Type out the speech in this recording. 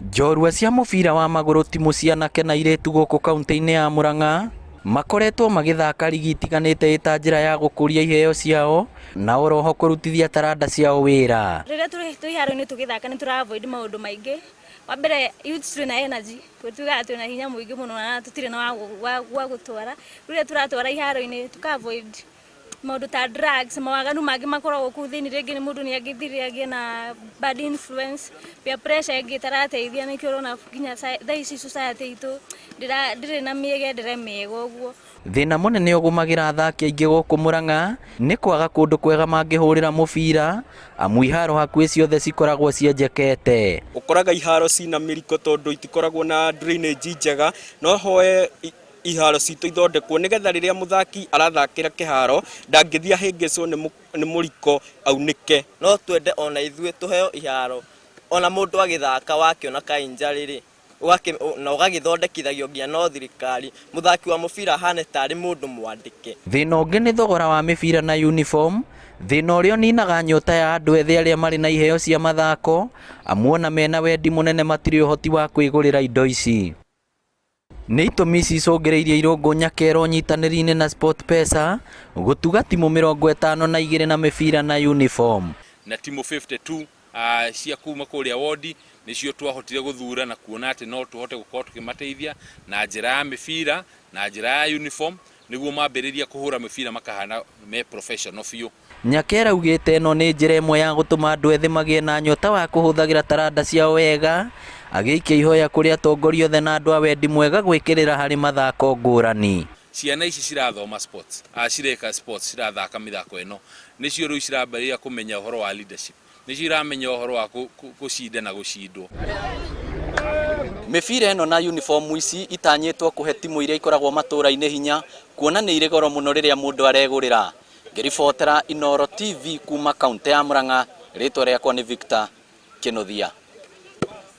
Njorua cia mũbira wa magũrũ timu cia anake na airĩtu gũkũ kaunti-inĩ ya Murang'a makoretwo magĩthaka ligi itiganĩte ĩta njĩra ya gũkũria iheo ciao na oroho kũrutithia taranda ciao wĩra. Rĩrĩa tũrĩ iharo-inĩ tũgĩthaka nĩ tũra-avoid maũndũ maingĩ. Wa mbere, youth tũrĩ na energy, tugaga twĩ na hinya mũingĩ mũno na tũtirĩ na wa gũtwara. Rĩrĩa tũratwara iharo-inĩ tuka-avoid maũndũ ta drugs, mawaganu mangĩ makoragwo kũu thĩinĩ, rĩngĩ nĩ mũndũ nĩ agĩthire agĩe na bad influence, peer pressure ĩngĩ ĩtarateithia, nĩkĩo ũrona nginya thaa ici society itũ ndĩrĩ na mĩgendere mĩega ũguo. Thĩna mũnene ũgũmagĩra athaki aingĩ gũkũ Murang'a nĩ kwaga kũndũ kwega mangĩhũrĩra mũbira, amu iharo hakuhĩ ciothe cikoragwo cienjekete. Ũkoraga iharo cina mĩriko tondũ itikoragwo na drainage njega, no hoe iharo citũ ithondekwo nĩgetha rĩrĩa mũthaki arathakĩra kĩharo ndangĩthiĩ ahĩngĩcwo nĩ mũriko aunĩke. No twende ona ithuĩ tũheo iharo, ona mũndũ agĩthaka wakĩona ka injury rĩ na ũgagĩthondekithagio nginya no thirikari, mũthaki wa mũbira ahane tarĩ mũndũ mwandĩke. Thĩna ũngĩ nĩ thogora wa mĩbira na uniform, thĩna ũrĩa ũninaga nyota ya andũ ethĩ arĩa marĩ na iheo cia mathako, amu ona mena wendi mũnene matirĩ ũhoti wa kwĩgũrĩra indo ici. Nĩ itũmi cicũngĩrĩirie irũngũ Nyakero nyitanĩri-inĩ na SportPesa gũtuga timu 52 na mĩbira na uniform. Na timu 52 cia kuma kũrĩa wodi nĩcio twahotire gũthura na kuona atĩ no tũhote gũkorwo tũkĩmateithia na njĩra ya mĩbira na njĩra ya uniform nĩguo mambĩrĩria kũhũra mĩbira makahana me professional biũ. Nyakera augĩte ĩno nĩ njĩra ĩmwe ya gũtũma andũ ethĩ magĩe na nyota wa kũhũthagĩra taranda ciao wega, agĩikia ihoya kũrĩ atongoria othe na andũ a wendi mwega gwĩkĩrĩra harĩ mathako ngũrani. Ciana ici cirathoma sports, cireka sports, cirathaka mĩthako ĩno, nĩcio rĩu cirambĩrĩria kũmenya ũhoro wa leadership, nĩcio iramenya ũhoro wa gũcinda na gũcindwo. Mĩbira ĩno na uniform ici itanyĩtwo kũhe timu iria ikoragwo matũra-inĩ hinya, kuona nĩ irĩ goro mũno rĩrĩa mũndũ aregũrĩra. Ngĩribotera Inooro TV kuma kaunti ya Murang'a, rĩtwa rĩakwa nĩ Victor Kĩnuthia.